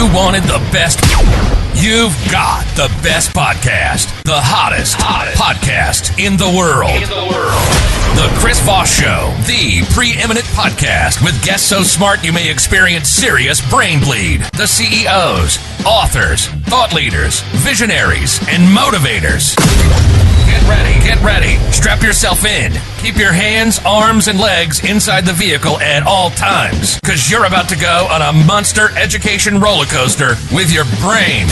you wanted the best, you've got the best podcast. The hottest podcast in the world. The Chris Voss Show, the preeminent podcast with guests so smart you may experience serious brain bleed. The CEOs, authors, thought leaders, visionaries, and motivators. Get ready. Strap yourself in. Keep your hands, arms, and legs inside the vehicle at all times, because you're about to go on a monster education roller coaster with your brain.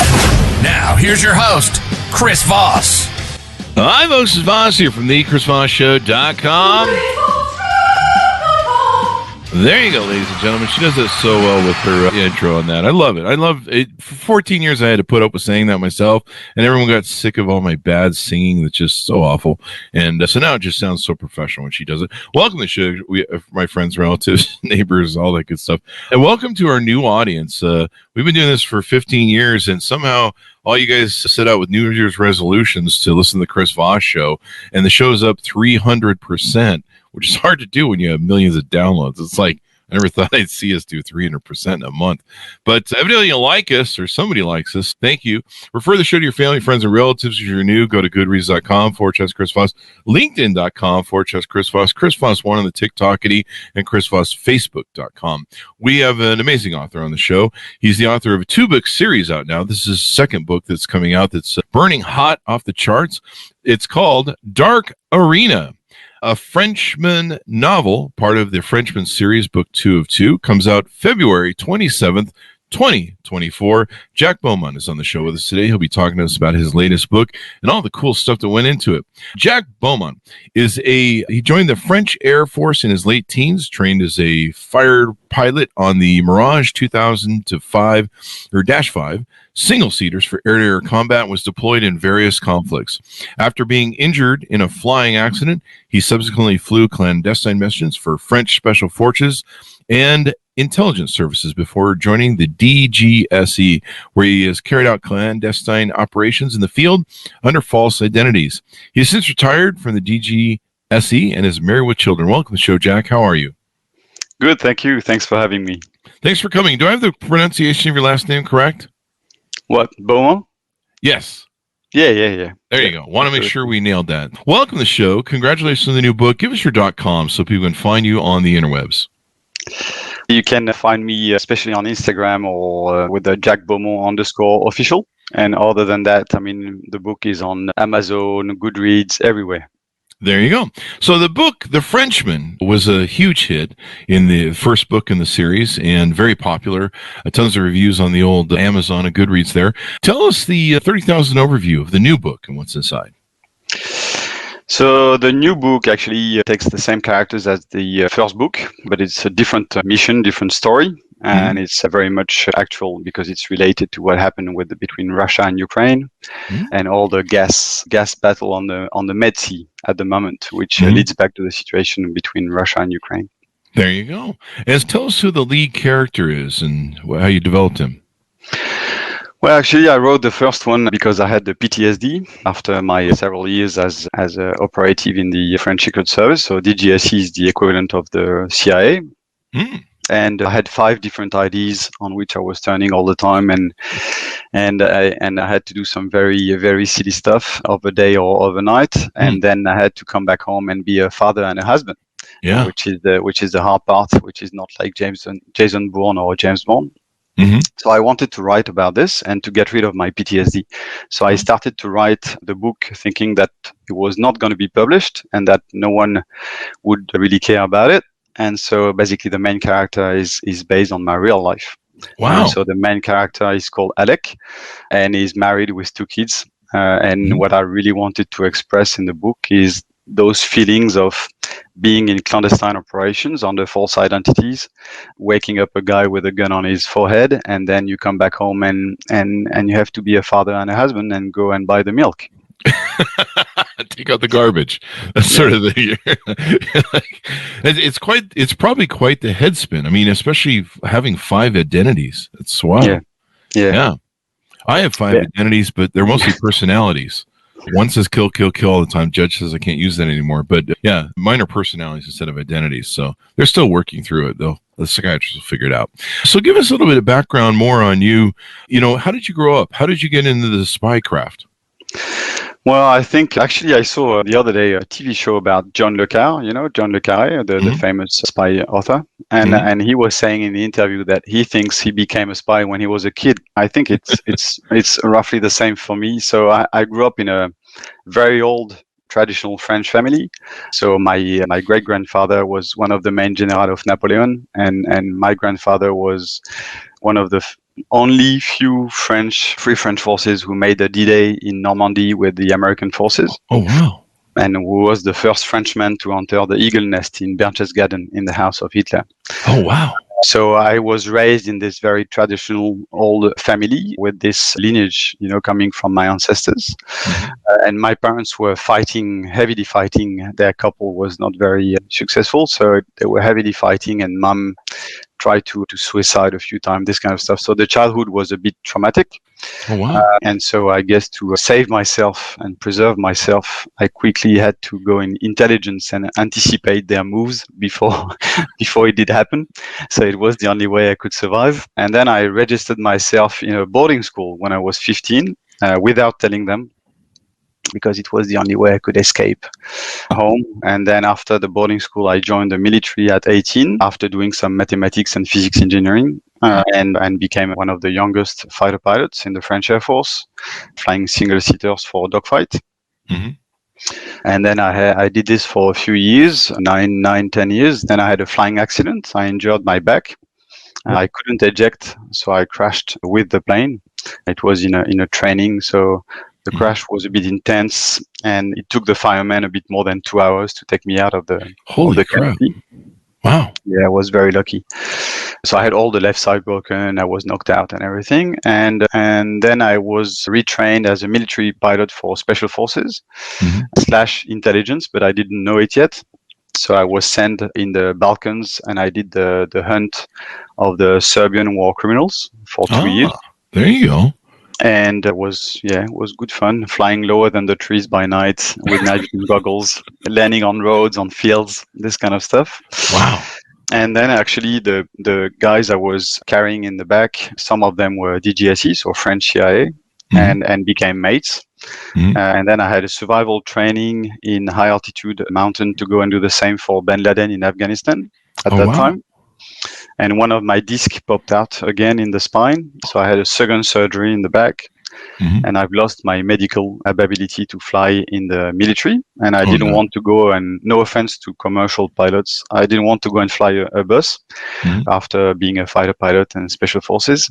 Now, here's your host, Chris Voss. Hi, folks. It's Voss here from thechrisvossshow.com. There you go, ladies and gentlemen. She does that so well with her intro on that. I love it. I love it. For 14 years, I had to put up with saying that myself, and everyone got sick of all my bad singing that's just so awful. And so now it just sounds so professional when she does it. Welcome to the show, my friends, relatives, neighbors, all that good stuff. And welcome to our new audience. We've been doing this for 15 years, and somehow all you guys set out with New Year's resolutions to listen to the Chris Voss Show, and the show's up 300%. Which is hard to do when you have millions of downloads. It's like, I never thought I'd see us do 300% in a month. But evidently you like us, or somebody likes us. Thank you. Refer the show to your family, friends, and relatives. If you're new, go to goodreads.com/Chris Voss, linkedin.com/Chris Voss, Chris Voss 1 on the TikTokity, and Chris Voss Facebook.com. We have an amazing author on the show. He's the author of a 2-book series out now. This is his second book that's coming out that's burning hot off the charts. It's called Dark Arena. A Frenchman novel, part of the Frenchman series, book 2 of 2, comes out February 27th, 2024. Jack Beaumont is on the show with us today. He'll be talking to us about his latest book and all the cool stuff that went into it. Jack Beaumont he joined the French Air Force in his late teens, trained as a fighter pilot on the Mirage 2000-5 or -5 single-seaters for air-to-air combat, was deployed in various conflicts. After being injured in a flying accident, he subsequently flew clandestine missions for French Special Forces and intelligence services before joining the DGSE, where he has carried out clandestine operations in the field under false identities. He has since retired from the DGSE and is married with children. Welcome to the show, Jack. How are you? Good, thank you. Thanks for having me. Thanks for coming. Do I have the pronunciation of your last name correct? What, Beaumont? Yes. Yeah. There you go. Want to make sure we nailed that. Welcome to the show. Congratulations on the new book. Give us your .com so people can find you on the interwebs. You can find me especially on Instagram or with the Jack Beaumont _official. And other than that, I mean, the book is on Amazon, Goodreads, everywhere. There you go. So the book, The Frenchman, was a huge hit in the first book in the series and very popular. Tons of reviews on the old Amazon and Goodreads there. Tell us the 30,000 overview of the new book and what's inside. So the new book actually takes the same characters as the first book, but it's a different mission, different story. And it's very much actual because it's related to what happened between Russia and Ukraine and all the gas battle on the Med Sea at the moment, which leads back to the situation between Russia and Ukraine. There you go. And tell us who the lead character is and how you developed him. Well, actually, I wrote the first one because I had the PTSD after my several years as an operative in the French Secret Service. So DGSE is the equivalent of the CIA. And I had 5 different IDs on which I was turning all the time, and I had to do some very, very silly stuff of a day or overnight, and then I had to come back home and be a father and a husband. Yeah, which is the hard part, which is not like Jason Bourne or James Bond. So I wanted to write about this and to get rid of my PTSD. So I started to write the book thinking that it was not going to be published and that no one would really care about it. And so basically the main character is based on my real life. Wow. So the main character is called Alec and he's married with 2 kids. And what I really wanted to express in the book is those feelings of being in clandestine operations under false identities, waking up a guy with a gun on his forehead, and then you come back home and you have to be a father and a husband and go and buy the milk. Take out the garbage. That's sort of the it's probably quite the headspin. I mean, especially having 5 identities. It's wild. Yeah. I have 5 identities, but they're mostly personalities. One says kill, kill, kill all the time. Judge says I can't use that anymore. But yeah, mine are personalities instead of identities. So they're still working through it, though. The psychiatrist will figure it out. So give us a little bit of background more on you. How did you grow up? How did you get into the spy craft? Well, I think actually I saw the other day a TV show about John Le Carre, John Le Carre, the famous spy author. And he was saying in the interview that he thinks he became a spy when he was a kid. I think it's roughly the same for me. So I grew up in a very old traditional French family. So my great-grandfather was one of the main generals of Napoleon, and my grandfather was one of the only few Free French forces who made the D-Day in Normandy with the American forces. Oh, wow. And who was the first Frenchman to enter the Eagle Nest in Berchtesgaden in the house of Hitler. Oh, wow. So I was raised in this very traditional old family with this lineage, coming from my ancestors. And my parents were heavily fighting. Their couple was not very successful. So they were heavily fighting, and mom tried to suicide a few times, this kind of stuff. So the childhood was a bit traumatic. Oh, wow. And so I guess to save myself and preserve myself, I quickly had to go in intelligence and anticipate their moves before it did happen. So it was the only way I could survive. And then I registered myself in a boarding school when I was 15 without telling them, because it was the only way I could escape home. And then after the boarding school, I joined the military at 18 after doing some mathematics and physics engineering, and became one of the youngest fighter pilots in the French Air Force, flying single-seaters for dogfight. And then I did this for a few years, 10 years. Then I had a flying accident. I injured my back. I couldn't eject, so I crashed with the plane. It was in a training, so the crash was a bit intense, and it took the firemen a bit more than 2 hours to take me out of the canopy. Wow. Yeah, I was very lucky. So I had all the left side broken, I was knocked out and everything. And then I was retrained as a military pilot for special forces / intelligence, but I didn't know it yet. So I was sent in the Balkans, and I did the hunt of the Serbian war criminals for 2 years. There you go. And it was good fun, flying lower than the trees by night with night vision goggles, landing on roads, on fields, this kind of stuff. Wow. And then actually the guys I was carrying in the back, some of them were DGSE, so French CIA, and became mates. And then I had a survival training in high altitude mountain to go and do the same for bin Laden in Afghanistan at that time. And one of my discs popped out again in the spine. So I had a second surgery in the back. And I've lost my medical ability to fly in the military. And I didn't want to go, and no offense to commercial pilots, I didn't want to go and fly a bus after being a fighter pilot and special forces.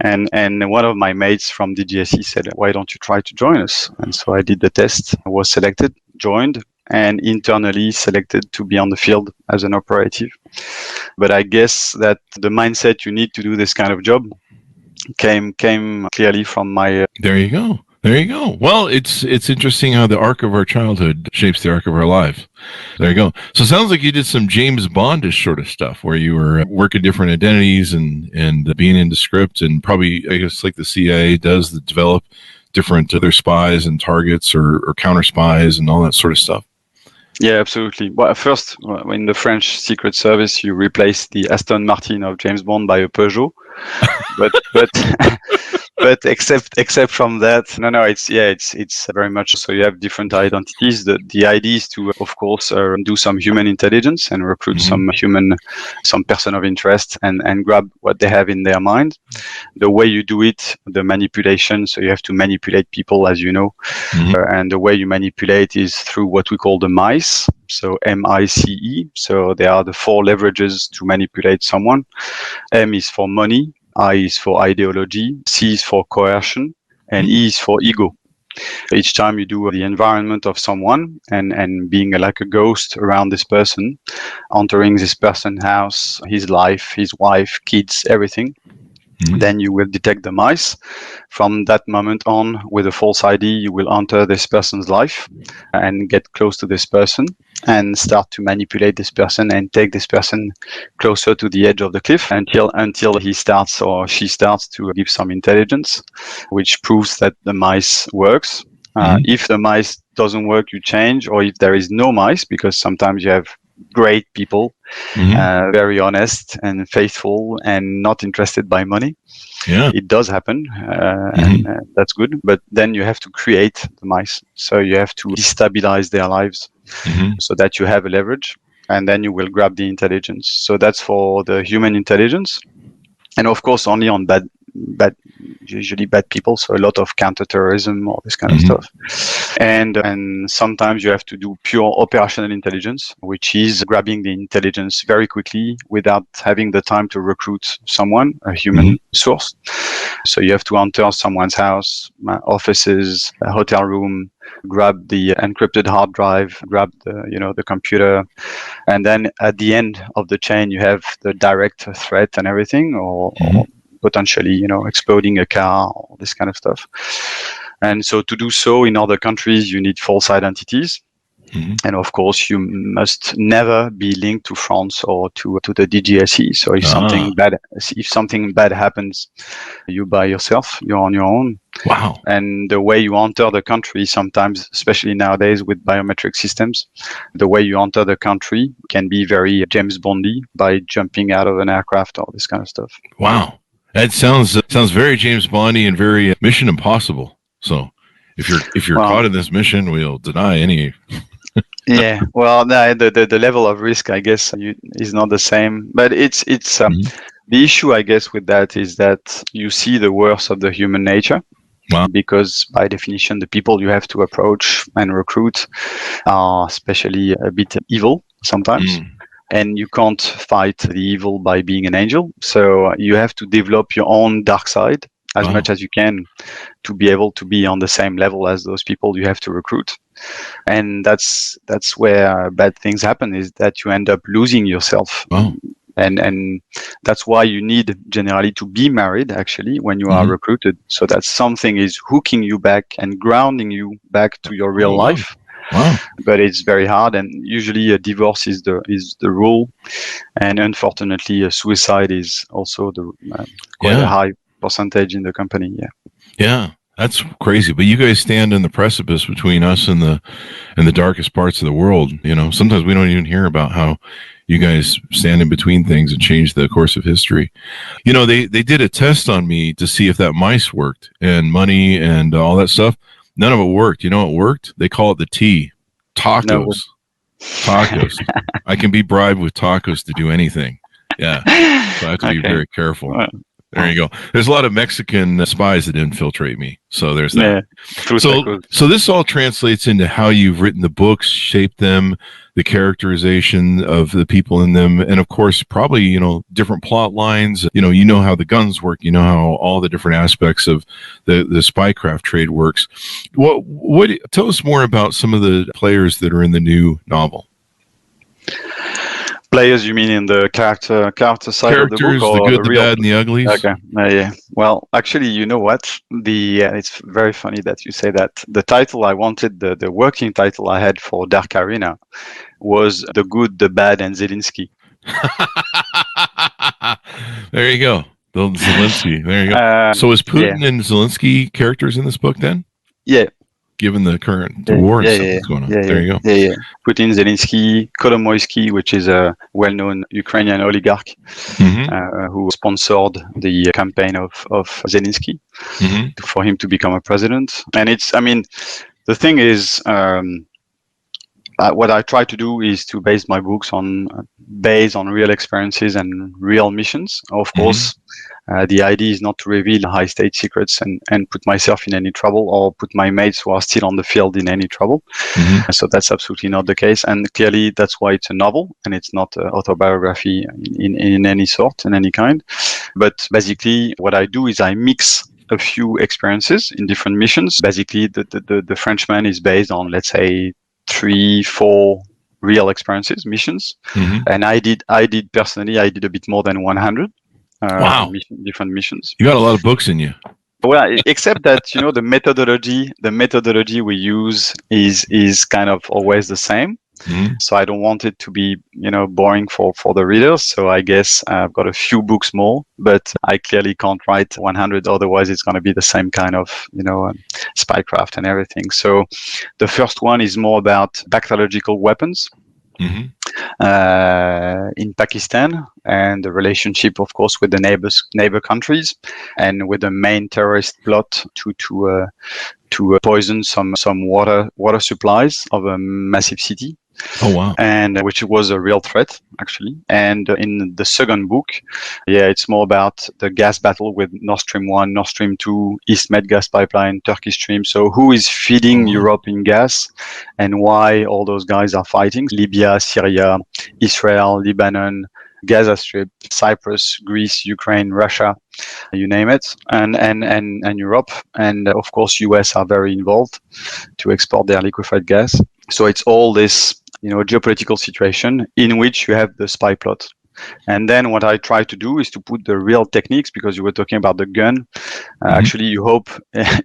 And one of my mates from DGSE said, why don't you try to join us? And so I did the test, I was selected, joined, and internally selected to be on the field as an operative. But I guess that the mindset you need to do this kind of job came clearly from my... There you go. Well, it's interesting how the arc of our childhood shapes the arc of our life. There you go. So it sounds like you did some James Bondish sort of stuff where you were working different identities and being into script, and probably, I guess, like the CIA does, develop different other spies and targets or counter spies and all that sort of stuff. Yeah, absolutely. Well, first, in the French Secret Service, you replace the Aston Martin of James Bond by a Peugeot. But except from that, it's very much so. You have different identities. The idea is to, of course, do some human intelligence and recruit some person of interest and grab what they have in their mind. The way you do it, the manipulation. So you have to manipulate people, as you know, and the way you manipulate is through what we call the MICE. So MICE. So they are the 4 leverages to manipulate someone. M is for money, I is for ideology, C is for coercion, and E is for ego. Each time you do the environment of someone and being like a ghost around this person, entering this person's house, his life, his wife, kids, everything, then you will detect the mice. From that moment on, with a false ID, you will enter this person's life and get close to this person and start to manipulate this person and take this person closer to the edge of the cliff until he starts or she starts to give some intelligence, which proves that the mice works. If the mice doesn't work, you change, or if there is no mice, because sometimes you have great people, very honest and faithful and not interested by money. Yeah. It does happen, and that's good. But then you have to create the mice. So you have to destabilize their lives so that you have a leverage, and then you will grab the intelligence. So that's for the human intelligence. And of course, only on usually bad people. So a lot of counterterrorism, all this kind of stuff. And sometimes you have to do pure operational intelligence, which is grabbing the intelligence very quickly without having the time to recruit someone, a human source. So you have to enter someone's house, offices, a hotel room, grab the encrypted hard drive, grab the computer, and then at the end of the chain you have the direct threat and everything, or potentially exploding a car, all this kind of stuff. And so to do so in other countries, you need false identities. And of course, you must never be linked to France or to the DGSE. So if something bad happens, you by yourself, you're on your own. Wow. And the way you enter the country, sometimes, especially nowadays with biometric systems, the way you enter the country can be very James Bondy by jumping out of an aircraft, all this kind of stuff. Wow. That sounds very James Bondy and very Mission Impossible. So if you're caught in this mission, we'll deny any. Yeah, well, the level of risk, I guess, is not the same. But it's the issue, I guess, with that is that you see the worst of the human nature. Wow. Because by definition, the people you have to approach and recruit are especially a bit evil sometimes. And you can't fight the evil by being an angel. So you have to develop your own dark side as much as you can to be able to be on the same level as those people you have to recruit. And that's where bad things happen, is that you end up losing yourself. And that's why you need generally to be married, actually, when you are recruited, so that something is hooking you back and grounding you back to your real life. Wow. But it's very hard, and usually a divorce is the rule, and unfortunately, a suicide is also quite a high percentage in the company. Yeah, that's crazy. But you guys stand in the precipice between us and the darkest parts of the world. Sometimes we don't even hear about how you guys stand in between things and change the course of history. They did a test on me to see if that mice worked and money and all that stuff. None of it worked. It worked? They call it the T. Tacos. No. Tacos. I can be bribed with tacos to do anything. Yeah. So I have to be very careful. There you go. There's a lot of Mexican spies that infiltrate me. So there's that. Yeah. So this all translates into how you've written the books, shaped them, the characterization of the people in them, and of course, probably, different plot lines. How the guns work, how all the different aspects of the spycraft trade works. What tell us more about some of the players that are in the new novel. Players, you mean in the character side of the book, or the good, the bad, and the uglies? Okay, yeah. Well, actually, you know what? It's very funny that you say that. The title I wanted, the working title I had for Dark Arena, was The Good, the Bad, and Zelensky. There you go, Bill Zelensky. There you go. So is Putin and Zelensky characters in this book then? Yeah. Given the current war and stuff that's going on. There you go. Yeah. Putin, Zelensky, Kolomoisky, which is a well-known Ukrainian oligarch who sponsored the campaign of Zelensky for him to become a president. And the thing is, what I try to do is to base my books on real experiences and real missions. Of course, the idea is not to reveal high state secrets and put myself in any trouble, or put my mates who are still on the field in any trouble. So that's absolutely not the case. And clearly that's why it's a novel and it's not an autobiography in any sort, in any kind. But basically what I do is I mix a few experiences in different missions. Basically the Frenchman is based on, let's say, 3-4 real experiences, missions. And I did personally a bit more than 100. Different missions. You got a lot of books in you. Well, except that the methodology we use is kind of always the same. So I don't want it to be, boring for the readers. So I guess I've got a few books more, but I clearly can't write 100. Otherwise, it's going to be the same kind of, spycraft and everything. So the first one is more about bacteriological weapons. In Pakistan, and the relationship, of course, with the neighbor countries, and with the main terrorist plot to poison some water supplies of a massive city. Oh wow! And which was a real threat, actually. And in the second book, it's more about the gas battle with Nord Stream 1, Nord Stream 2, East Med gas pipeline, Turkey Stream. So who is feeding Europe in gas, and why all those guys are fighting? Libya, Syria, Israel, Lebanon, Gaza Strip, Cyprus, Greece, Ukraine, Russia, you name it, and Europe, and of course US are very involved to export their liquefied gas. So it's all this, geopolitical situation in which you have the spy plot. And then what I try to do is to put the real techniques, because you were talking about the gun. Actually, you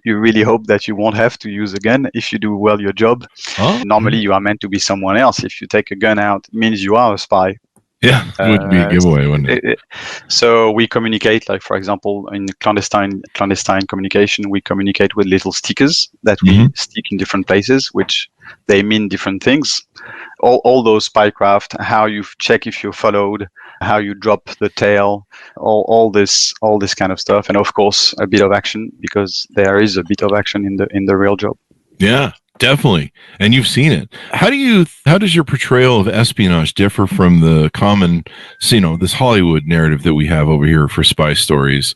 really hope that you won't have to use a gun if you do well your job. Normally, you are meant to be someone else. If you take a gun out, it means you are a spy. Yeah, it would be a giveaway, wouldn't it? So we communicate, like, for example, in clandestine communication, we communicate with little stickers that we stick in different places, which they mean different things. All those spycraft, how you check if you're followed, how you drop the tail, all this kind of stuff, and of course a bit of action, because there is a bit of action in the real job. Yeah. Definitely. And you've seen it. How does your portrayal of espionage differ from the common, this Hollywood narrative that we have over here for spy stories?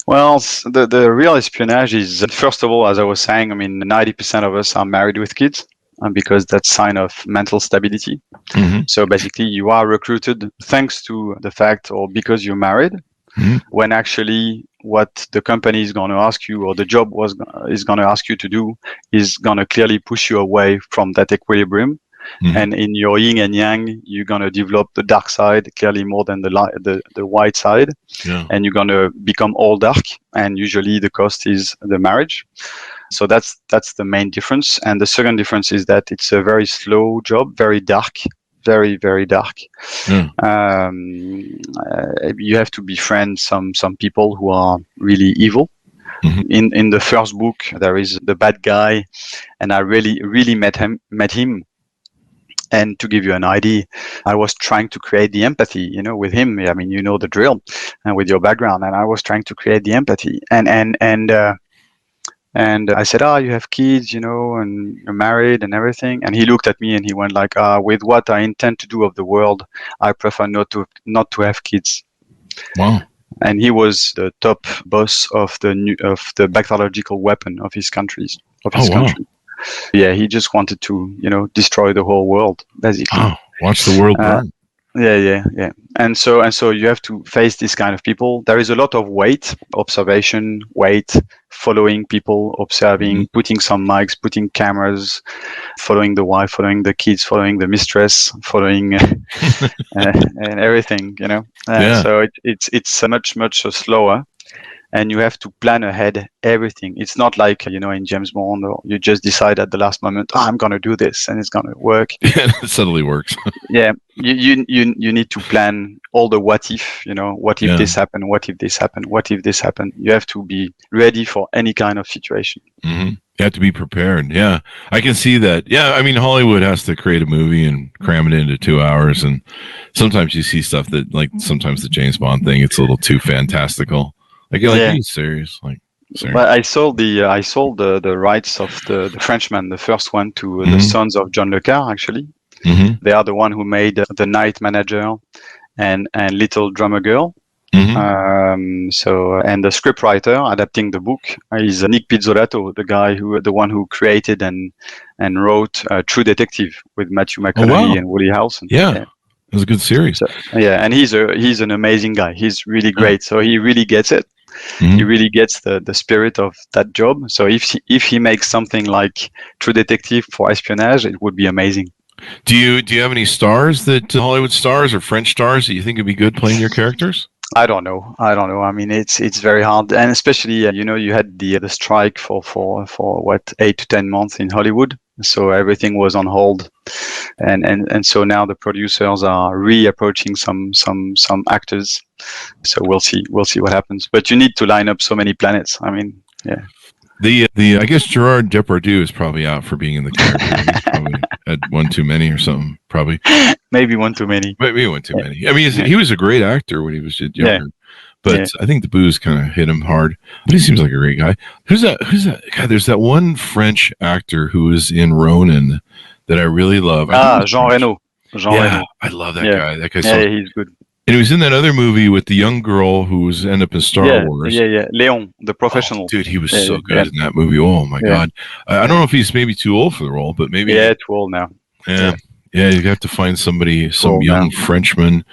Well, the real espionage is, first of all, as I was saying, 90% of us are married with kids, because that's sign of mental stability. So basically you are recruited thanks to the fact, or because you're married, when actually what the company is going to ask you, or the job is going to ask you to do, is going to clearly push you away from that equilibrium. And in your yin and yang, you're going to develop the dark side clearly more than the white side. And you're going to become all dark, and usually the cost is the marriage. So that's the main difference. And the second difference is that it's a very slow job, very dark, very, very dark. You have to befriend some people who are really evil. In the first book, there is the bad guy, and I really met him. And to give you an idea, I was trying to create the empathy, with him. The drill, and with your background. And I was trying to create the empathy. And I said, you have kids, and you're married and everything. And he looked at me and he went like, with what I intend to do of the world, I prefer not to have kids. Wow. And he was the top boss of the bacteriological weapon of his country. Country. Yeah, he just wanted to, destroy the whole world, basically. Oh, watch the world burn. Yeah. And so you have to face this kind of people. There is a lot of observation, following people, observing, putting some mics, putting cameras, following the wife, following the kids, following the mistress, following and everything, So it's much slower. And you have to plan ahead everything. It's not like, in James Bond, or you just decide at the last moment, I'm going to do this and it's going to work. Yeah, it suddenly works. Yeah. You need to plan all the what if, what if this happened? What if this happened? What if this happened? You have to be ready for any kind of situation. You have to be prepared. Yeah, I can see that. Yeah, Hollywood has to create a movie and cram it into 2 hours. And sometimes you see stuff that, like, sometimes the James Bond thing, it's a little too fantastical. Like, are you serious? But I sold the rights of the Frenchman, the first one, to the sons of John Le Carre, actually. They are the one who made The Night Manager and Little Drummer Girl. And the scriptwriter adapting the book is Nick Pizzolatto, the one who created and wrote True Detective with Matthew McConaughey and Woody Harrelson. Yeah. It was a good series. And he's an amazing guy. He's really great. So he really gets it. He really gets the spirit of that job. So if he makes something like True Detective for espionage, it would be amazing. Do you have any stars that Hollywood stars or French stars that you think would be good playing your characters? I don't know. I mean, it's very hard, and especially you had the strike for what 8 to 10 months in Hollywood, so everything was on hold, and so now the producers are reapproaching some actors. So we'll see what happens. But you need to line up so many planets. I mean, yeah. The I guess Gerard Depardieu is probably out for being in the character. He's probably had one too many or something. Probably Maybe one too many. maybe one too many. I mean, he was a great actor when he was younger, but I think the booze kind of hit him hard. But he seems like a great guy. Who's that? God, there's that one French actor who was in Ronin that I really love. Jean Reno. Reno. I love that guy. That guy's he's good. And he was in that other movie with the young girl who was ended up in Star Wars. Yeah. Leon, the professional. Dude, he was so good in that movie. Oh my God. I don't know if he's maybe too old for the role, but maybe. Yeah, too old now. Yeah, you have to find somebody, some young Frenchman,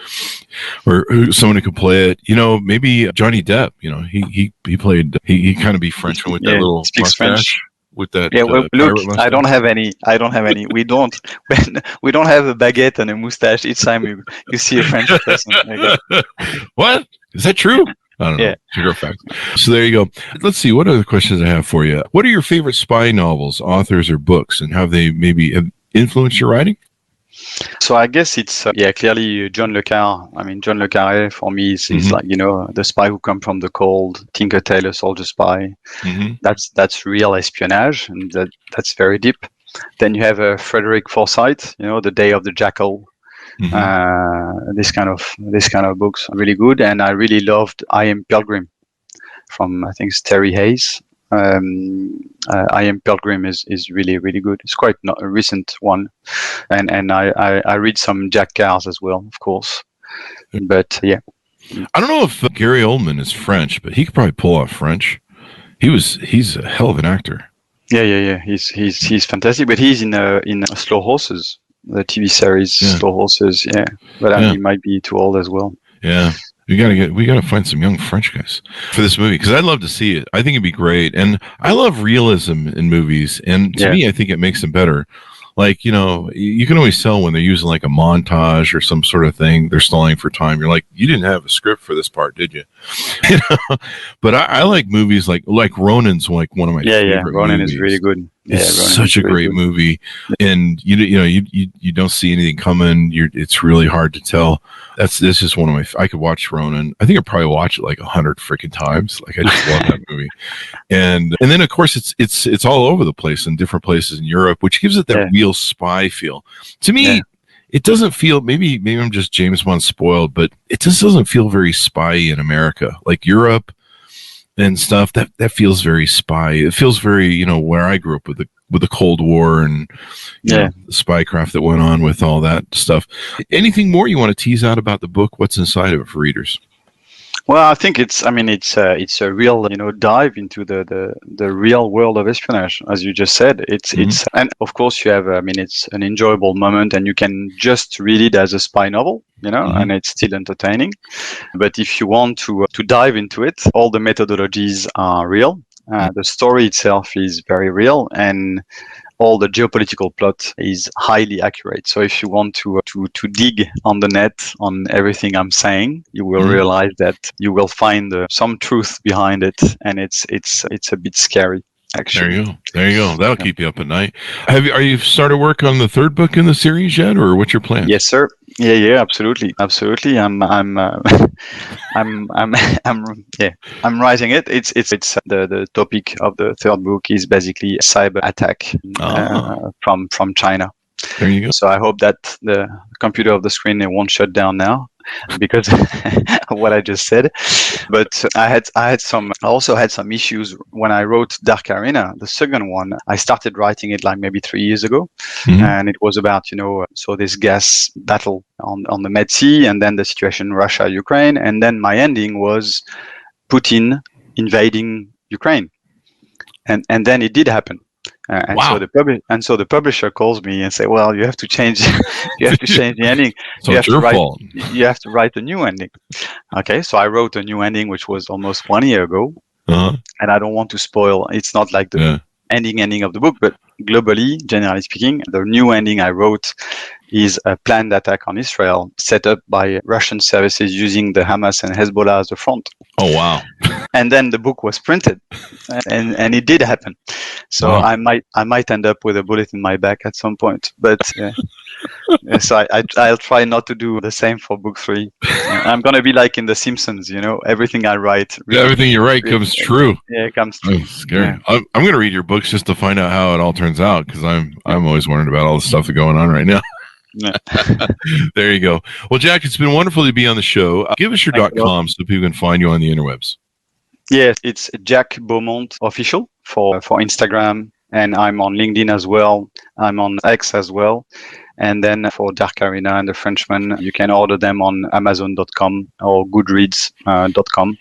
or someone who could play it. Maybe Johnny Depp. He played. He kind of be Frenchman with that little mustache. French. With that, look, I don't have any. We don't have a baguette and a mustache each time you see a French person. What? Is that true? I don't know. True fact. So there you go. Let's see. What other questions I have for you? What are your favorite spy novels, authors, or books, and how they maybe influenced your writing? So I guess it's clearly John le Carré. I mean, John le Carré for me is like the spy who come from the cold, Tinker Tailor Soldier Spy. That's real espionage, and that's very deep. Then you have Frederick Forsyth, The Day of the Jackal. This kind of books are really good, and I really loved I Am Pilgrim from I think it's Terry Hayes. I Am Pilgrim is really, really good. It's quite not a recent one, and I read some Jack Carrs as well, of course. But yeah, I don't know if Gary Oldman is French, but he could probably pull off French. He's a hell of an actor. Yeah. He's fantastic, but he's in Slow Horses, the TV series Slow Horses. Yeah, but he might be too old as well. Yeah. We gotta find some young French guys for this movie because I'd love to see it. I think it'd be great, and I love realism in movies. And to me, I think it makes them better. Like you can always tell when they're using like a montage or some sort of thing. They're stalling for time. You're like, you didn't have a script for this part, did you? But I like movies like Ronin's like one of my favorite Ronin movies. is really good. It's such a great movie, and you don't see anything coming. It's really hard to tell. This is one of my. I could watch Ronin. I think I'd probably watch it like 100 freaking times. Like I just love that movie, and then of course it's all over the place in different places in Europe, which gives it that real spy feel. To me, it doesn't feel. Maybe I'm just James Bond spoiled, but it just doesn't feel very spy-y in America, like Europe. And stuff that feels very spy. It feels very, where I grew up with the Cold War and the spycraft that went on with all that stuff. Anything more you want to tease out about the book? What's inside of it for readers? Well, I think it's a real dive into the real world of espionage, as you just said. It's and of course you have it's an enjoyable moment, and you can just read it as a spy novel, and it's still entertaining. But if you want to dive into it, all the methodologies are real. The story itself is very real, and all the geopolitical plot is highly accurate. So if you want to dig on the net on everything I'm saying, you will realize that you will find some truth behind it, and it's a bit scary. Actually. There you go. That'll keep you up at night. Are you started work on the third book in the series yet, or what's your plan? Yes, sir. Yeah, absolutely. I'm writing it. It's the topic of the third book is basically a cyber attack from China. There you go. So I hope that the computer of the screen won't shut down now because of what I just said. But I also had some issues when I wrote Dark Arena, the second one. I started writing it like maybe 3 years ago, and it was about so this gas battle on the Med Sea, and then the situation Russia Ukraine, and then my ending was Putin invading Ukraine, and then it did happen. So the publisher calls me and say, "Well, you have to change. You have to change the ending. So it's your fault. You have to write a new ending." Okay, so I wrote a new ending, which was almost 1 year ago, and I don't want to spoil. It's not like ending of the book, but globally, generally speaking, the new ending I wrote is a planned attack on Israel set up by Russian services using the Hamas and Hezbollah as the front. Oh, wow. And then the book was printed, and it did happen. So Wow. I might end up with a bullet in my back at some point, but so I'll try not to do the same for book 3. I'm gonna be like in The Simpsons, everything I write. Everything you write comes true. Yeah, it comes true. Oh, scary. Yeah. I'm going to read your books just to find out how it all turns out, because I'm always wondering about all the stuff that's going on right now. Yeah. There you go. Well, Jack, it's been wonderful to be on the show. Give us your .com so people can find you on the interwebs. Yes, it's Jack Beaumont official for Instagram, and I'm on LinkedIn as well. I'm on X as well. And then for Dark Arena and the Frenchman, you can order them on Amazon.com or Goodreads.com,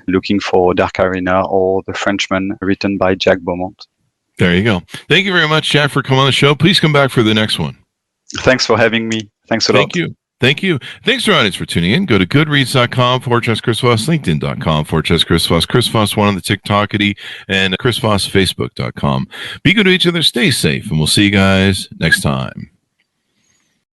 looking for Dark Arena or the Frenchman written by Jack Beaumont. There you go. Thank you very much, Jack, for coming on the show. Please come back for the next one. Thanks for having me. Thanks a lot. Thank you. Thanks to our audience for tuning in. Go to goodreads.com/Chris Voss, LinkedIn.com/Chris Voss, Chris Voss 1 on the TikTokity, and Chris Voss Facebook.com. Be good to each other. Stay safe, and we'll see you guys next time.